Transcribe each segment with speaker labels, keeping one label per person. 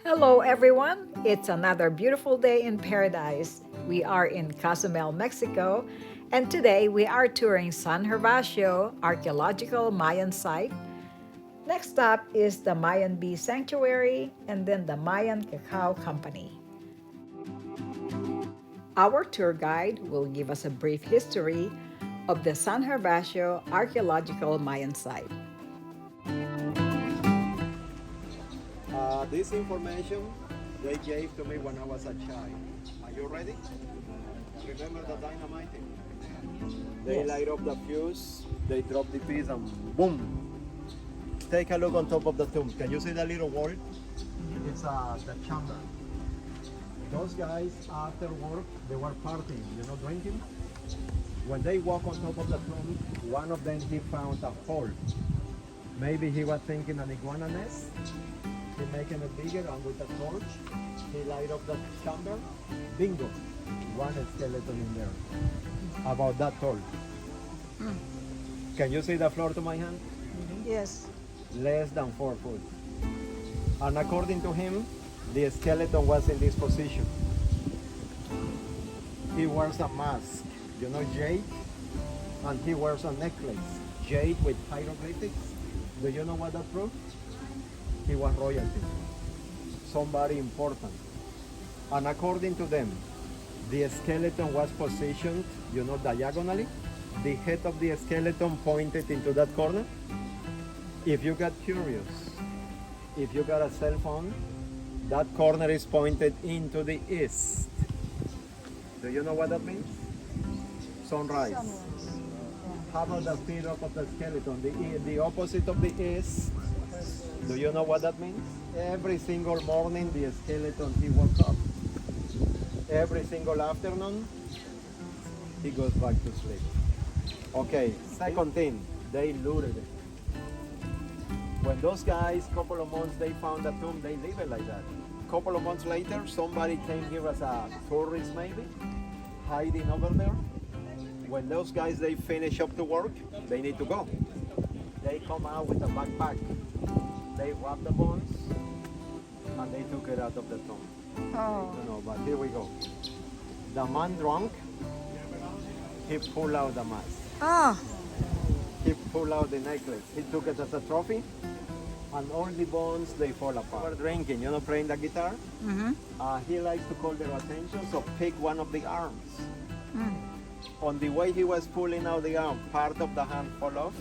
Speaker 1: Hello, everyone. It's another beautiful day in paradise. We are in Cozumel, Mexico, and today we are touring San Gervasio Archeological Mayan site. Next up is the Mayan Bee Sanctuary and then the Mayan Cacao Company. Our tour guide will give us a brief history of the San Gervasio Archeological Mayan site.
Speaker 2: This information they gave to me when I was a child. Are you ready? Remember the dynamite? They
Speaker 1: Yes.
Speaker 2: light up the fuse, they drop the piece and boom. Take a look on top of the tomb. Can you see the little wall? It's the chamber. Those guys after work, they were partying, drinking. When they walk on top of the tomb, one of them he found a hole. Maybe he was thinking an iguana nest. He making it bigger and with a torch, he light up the chamber. Bingo, one skeleton in there. About that tall. Can you see the floor to my hand?
Speaker 1: Yes.
Speaker 2: Less than 4 foot. And according to him, the skeleton was in this position. He wears a mask, jade, and he wears a necklace, jade with hieroglyphics. Do you know what that proves? He was royalty, somebody important. And according to them, the skeleton was positioned, diagonally. The head of the skeleton pointed into that corner. If you got curious, if you got a cell phone, that corner is pointed into the east. Do you know what that means? Sunrise. How about the feet up of the skeleton? The opposite of the east. Do you know what that means? Every single morning the skeleton he wakes up. Every single afternoon he goes back to sleep. Okay, second thing, they looted it. When those guys, couple of months, they found the tomb, they leave it like that. Couple of months later, somebody came here as a tourist maybe, hiding over there. When those guys, they finish up to work, they need to go. They come out with a backpack. They robbed the bones, and they took it out of the tomb.
Speaker 1: Oh.
Speaker 2: But here we go. The man drunk, he pulled out the mask.
Speaker 1: Ah.
Speaker 2: He pulled out the necklace. He took it as a trophy, and all the bones, they fall apart. We're drinking, playing the guitar. He likes to call their attention, so pick one of the arms. On the way he was pulling out the arm, part of the hand fell off,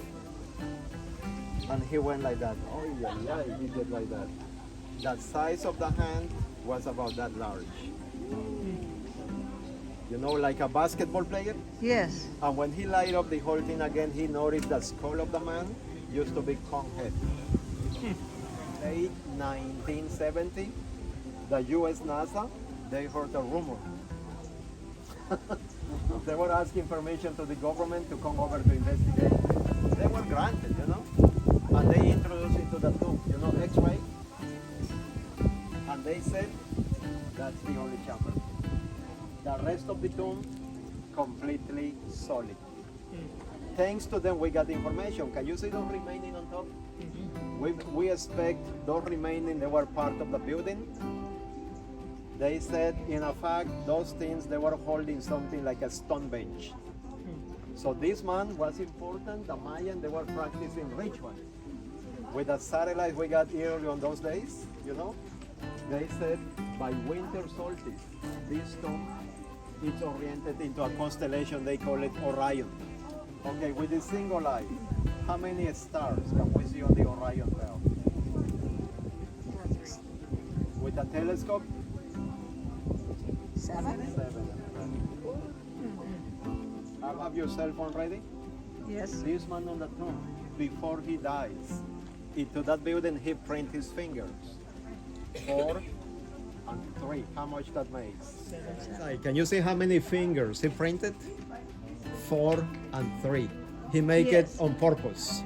Speaker 2: and he went like that. Oh yeah, he did like that. The size of the hand was about that large. Like a basketball player.
Speaker 1: Yes.
Speaker 2: And when he light up the whole thing again, he noticed the skull of the man used to be cone head. Late 1970, the U.S. NASA, they heard a rumor. They were asking permission to the government to come over to investigate. They were granted, and they introduced into the tomb, X-ray. And they said, that's the only chamber. The rest of the tomb, completely solid. Thanks to them, we got information. Can you see those remaining on top? We expect those remaining, they were part of the building. They said, in fact, those things, they were holding something like a stone bench. So this man was important. The Mayan, they were practicing rituals. With the satellite we got early on those days, they said by winter solstice, this tomb is oriented into a constellation, they call it Orion. Okay, with a single eye, how many stars can we see on the Orion belt? With a telescope?
Speaker 1: 7.
Speaker 2: 7. Have your cell phone ready?
Speaker 1: Yes.
Speaker 2: This man on the tomb, before he dies, into that building he print his fingers. 4 and 3. How much that makes? Can you see how many fingers he printed? 4 and 3. He make
Speaker 1: Yes.
Speaker 2: it on purpose.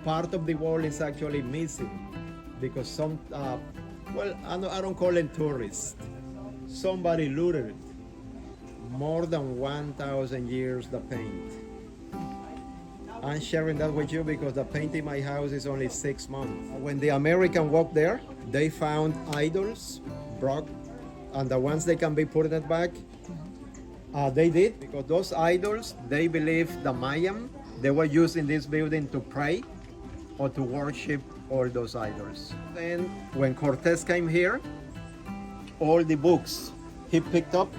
Speaker 2: Part of the wall is actually missing because some, I don't call them tourists. Somebody looted it. More than 1,000 years the paint. I'm sharing that with you because the paint in my house is only 6 months. When the American walked there, they found idols, broke, and the ones they can be put it back, they did, because those idols, they believe the Mayan, they were used in this building to pray or to worship all those idols. Then when Cortez came here, all the books he picked up,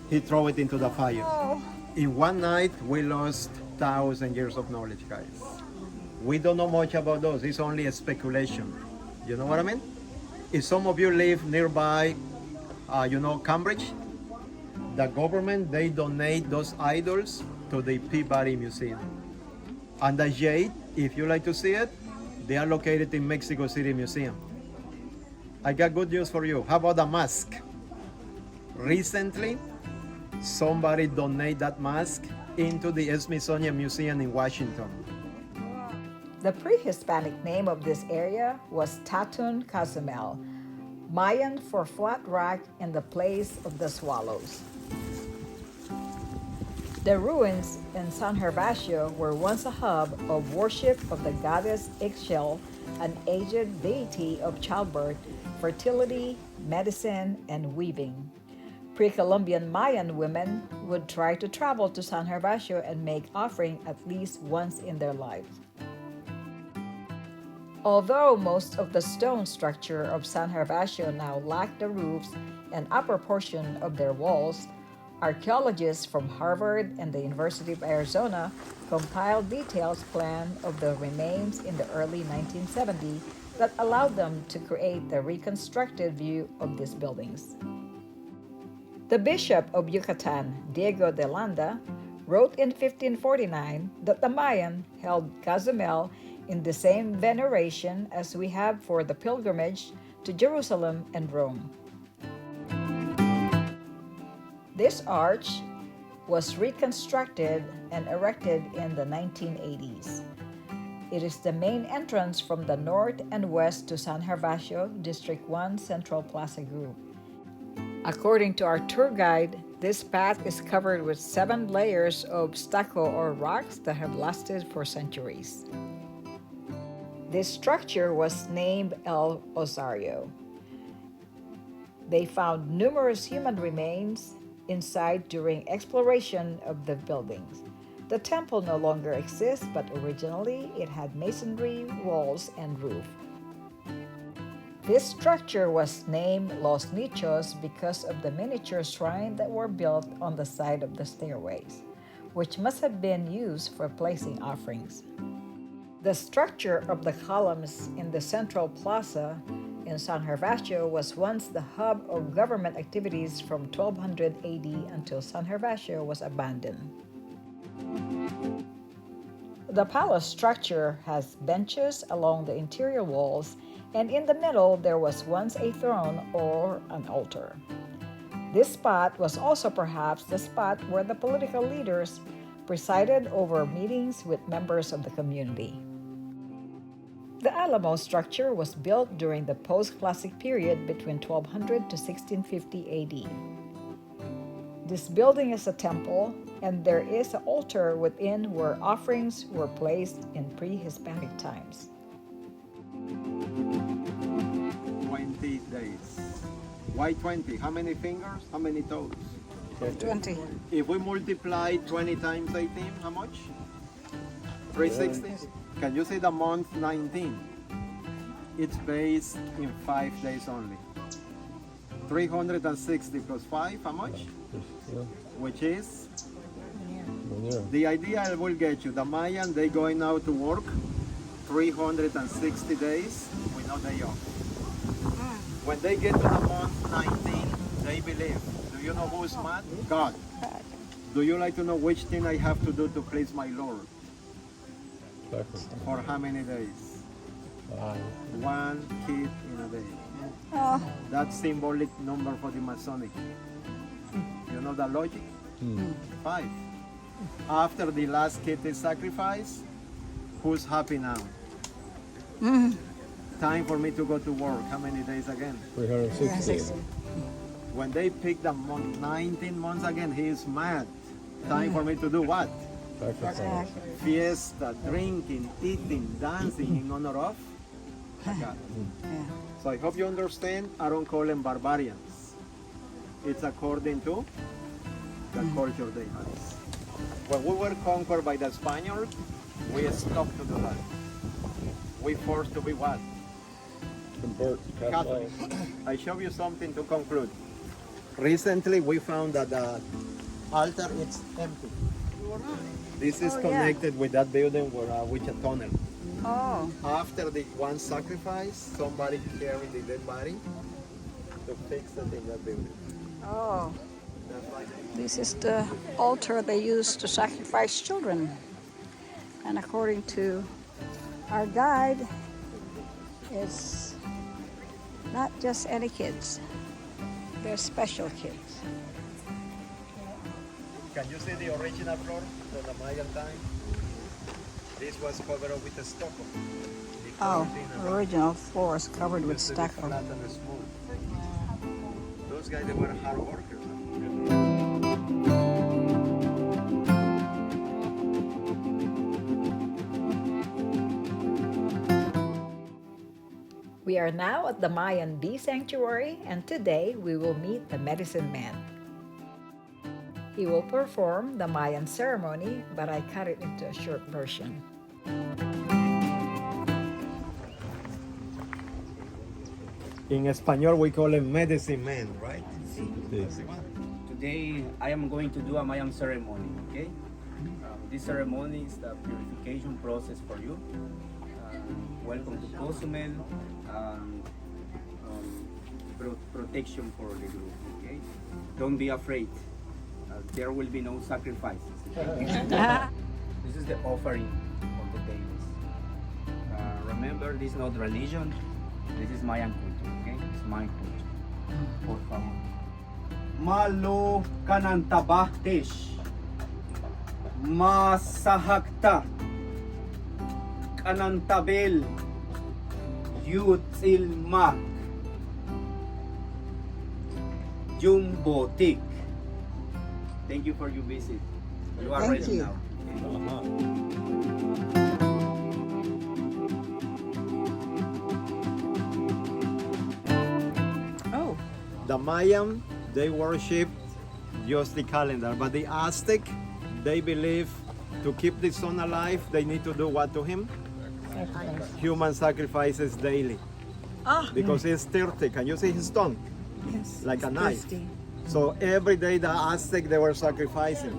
Speaker 2: he threw it into the fire.
Speaker 1: Oh.
Speaker 2: In one night, we lost 1,000 years of knowledge, guys. We don't know much about those. It's only a speculation. You know what I mean? If some of you live nearby, Cambridge, the government, they donate those idols to the Peabody Museum. And the jade, if you like to see it, they are located in Mexico City Museum. I got good news for you. How about the mask? Recently, somebody donated that mask into the Smithsonian Museum in Washington.
Speaker 1: The pre-Hispanic name of this area was Tatun Cozumel, Mayan for flat rock in the place of the swallows. The ruins in San Gervasio were once a hub of worship of the goddess Ixchel, an aged deity of childbirth, fertility, medicine, and weaving. Pre-Columbian Mayan women would try to travel to San Gervasio and make offering at least once in their lives. Although most of the stone structure of San Gervasio now lack the roofs and upper portion of their walls, archaeologists from Harvard and the University of Arizona compiled detailed plan of the remains in the early 1970s that allowed them to create the reconstructed view of these buildings. The Bishop of Yucatan, Diego de Landa, wrote in 1549 that the Mayan held Cozumel in the same veneration as we have for the pilgrimage to Jerusalem and Rome. This arch was reconstructed and erected in the 1980s. It is the main entrance from the north and west to San Gervasio, District 1 Central Plaza Group. According to our tour guide, this path is covered with 7 layers of stucco or rocks that have lasted for centuries. This structure was named El Osario. They found numerous human remains inside during exploration of the buildings. The temple no longer exists, but originally it had masonry walls and roof. This structure was named Los Nichos because of the miniature shrine that were built on the side of the stairways, which must have been used for placing offerings. The structure of the columns in the central plaza in San Gervasio was once the hub of government activities from 1200 AD until San Gervasio was abandoned. The palace structure has benches along the interior walls, and in the middle there was once a throne or an altar. This spot was also perhaps the spot where the political leaders presided over meetings with members of the community. The Alamo structure was built during the post-classic period between 1200 to 1650 AD. This building is a temple, and there is an altar within where offerings were placed in pre-Hispanic times.
Speaker 2: 20 days. Why 20? How many fingers? How many toes?
Speaker 1: 20.
Speaker 2: If we multiply 20 times 18, how much? 360? Can you see the month 19? It's based in 5 days only. 360 plus 5, how much? Which is? The idea I will get you. The Mayan, they going out to work 360 days with no day off. When they get to the month 19, they believe. Do you know who's mad? God. Do you like to know which thing I have to do to please my Lord? For how many days? 1 kid in a day. That's symbolic number for the Masonic. You know the logic? 5. After the last kid is sacrificed, who's happy now? Time for me to go to work. How many days again?
Speaker 3: 360.
Speaker 2: When they pick the month, 19 months again, he is mad. Time for me to do what?
Speaker 3: Exactly.
Speaker 2: Fiesta, drinking, eating, dancing in honor of Cacao.
Speaker 3: Yeah.
Speaker 2: So I hope you understand. I don't call them barbarians. It's according to the culture they had. When we were conquered by the Spaniards, we stopped to do that. We forced to be what? Catholic. I show you something to conclude. Recently, we found that the altar is empty. This is
Speaker 3: Oh, yeah.
Speaker 2: connected with that building with a tunnel.
Speaker 3: Oh,
Speaker 2: After the one sacrifice, somebody carried the dead body to fix it in that building.
Speaker 3: oh.
Speaker 2: That's why
Speaker 3: This is the altar they used to sacrifice children. And according to our guide, it's not just any kids. They're special kids.
Speaker 2: Can you see the original floor from the Mayan time? This was covered up with stucco. The
Speaker 3: Oh,
Speaker 2: floor thin and
Speaker 3: original floor is covered with
Speaker 2: used to be
Speaker 3: stucco.
Speaker 2: flat and smooth. Those guys, they were hard workers.
Speaker 1: We are now at the Mayan Bee Sanctuary, and today we will meet the medicine man. He will perform the Mayan ceremony, but I cut it into a short version.
Speaker 2: In Espanol, we call him medicine man, right?
Speaker 4: Today I am going to do a Mayan ceremony, okay? This ceremony is the purification process for you. Welcome to Cozumel, protection for the group, okay? Don't be afraid. There will be no sacrifices. This is the offering of the tables. Remember, this is not religion. This is Mayan culture, okay? It's Mayan culture. Por favor. Malo kanantabahtish. Masahakta. Kanantabel. Yutzilmak. Jumbotik. Thank you for your visit. You are
Speaker 3: Thank
Speaker 4: ready
Speaker 3: you.
Speaker 4: now.
Speaker 3: Oh,
Speaker 2: The Mayan, they worship just the calendar, but the Aztec, they believe to keep the sun alive, they need to do what to him? Human sacrifices daily. Because it's dirty. Can you see his tongue?
Speaker 3: yes.
Speaker 2: Like a
Speaker 3: it's
Speaker 2: knife.
Speaker 3: thirsty.
Speaker 2: So every day the Aztec, they were sacrificing.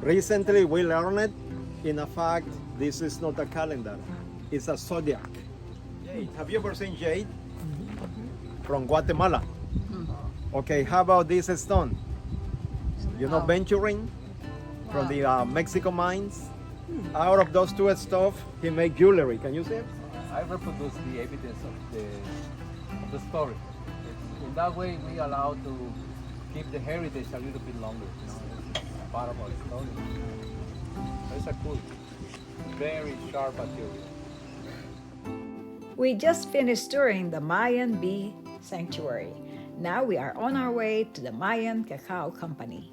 Speaker 2: Recently we learned, in a fact, this is not a calendar, it's a zodiac. Jade. Have you ever seen jade? From Guatemala. Okay, how about this stone? You know, venturing from the Mexico mines. Out of those two stuff, he made jewelry. Can you see it?
Speaker 5: I reproduce the evidence of the story. In that way, we allow to keep the heritage a little bit longer. You know, it's part of our story. It's a cool, very sharp material.
Speaker 1: We just finished touring the Mayan Bee Sanctuary. Now we are on our way to the Mayan Cacao Company.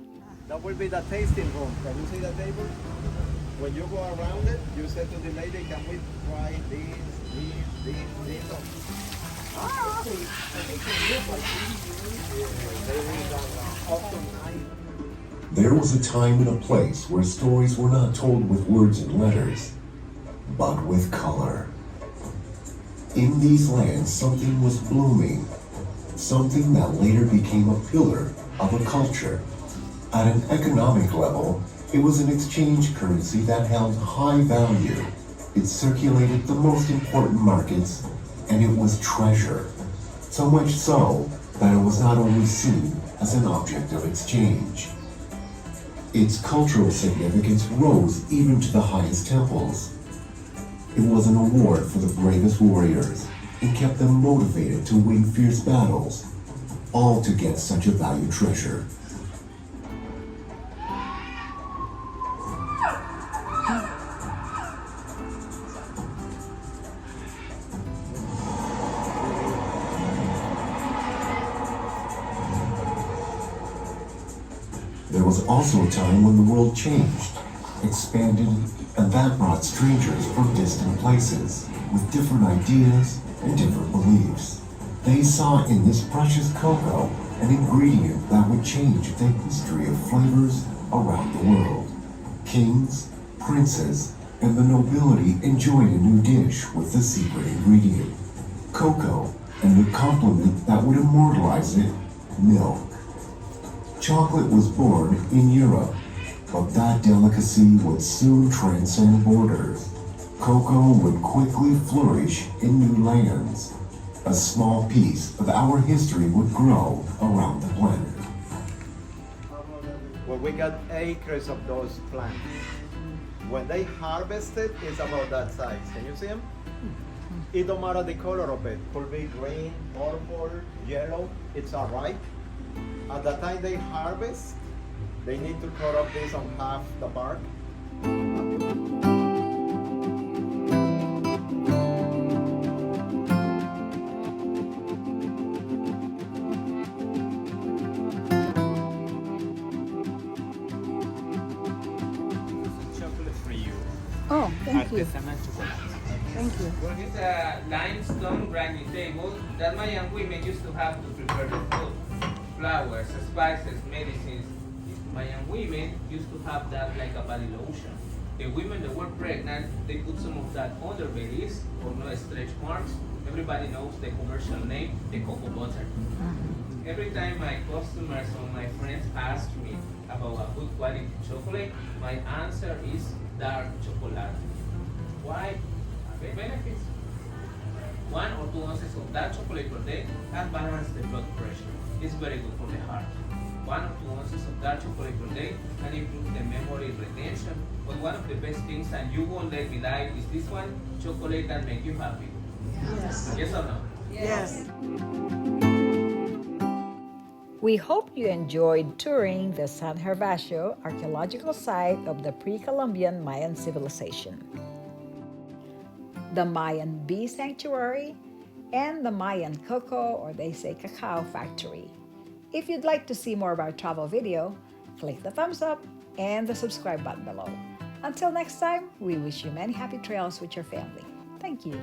Speaker 2: That will be the tasting room. Can you see the table? When you go around it, you say to the lady, can we try this?
Speaker 6: There was a time and a place where stories were not told with words and letters, but with color. In these lands, something was blooming, something that later became a pillar of a culture. At an economic level, it was an exchange currency that held high value. It circulated the most important markets, and it was treasure. So much so that it was not only seen as an object of exchange. Its cultural significance rose even to the highest temples. It was an award for the bravest warriors and kept them motivated to win fierce battles, all to get such a valued treasure. There was also a time when the world changed, expanded, and that brought strangers from distant places with different ideas and different beliefs. They saw in this precious cocoa an ingredient that would change the history of flavors around the world. Kings, princes, and the nobility enjoyed a new dish with the secret ingredient, cocoa, and the complement that would immortalize it, milk. Chocolate was born in Europe, but that delicacy would soon transcend borders. Cocoa would quickly flourish in new lands. A small piece of our history would grow around the planet.
Speaker 2: Well, we got acres of those plants. When they harvest it, it's about that size. Can you see them? It don't matter the color of it. Could be green, purple, yellow. It's all right. At the time they harvest, they need to cut off this on half the bark.
Speaker 4: Chocolate for you.
Speaker 3: Oh, thank you.
Speaker 4: Artesanal chocolate.
Speaker 3: Thank you.
Speaker 7: Well, it's a limestone grinding table that Mayan women used to have to prepare the food. Flowers, spices, medicines. Mayan women used to have that like a body lotion. The women that were pregnant, they put some of that on their bellies for no stretch marks. Everybody knows the commercial name, the cocoa butter. Every time my customers or my friends ask me about a good quality chocolate, my answer is dark chocolate. Why? The benefits. 1 or 2 ounces of dark chocolate per day can balance the blood pressure. It's very good for the heart. 1 or 2 ounces of dark chocolate per day can improve the memory retention. But one of the best things, and you won't let me lie, is this one: chocolate can make you happy.
Speaker 3: Yes.
Speaker 7: Yes or no?
Speaker 3: Yes.
Speaker 1: We hope you enjoyed touring the San Gervasio archaeological site of the pre-Columbian Mayan civilization, the Mayan bee sanctuary, and the Mayan cocoa, or they say cacao, factory. If you'd like to see more of our travel video, click the thumbs up and the subscribe button below. Until next time, we wish you many happy trails with your family. Thank you.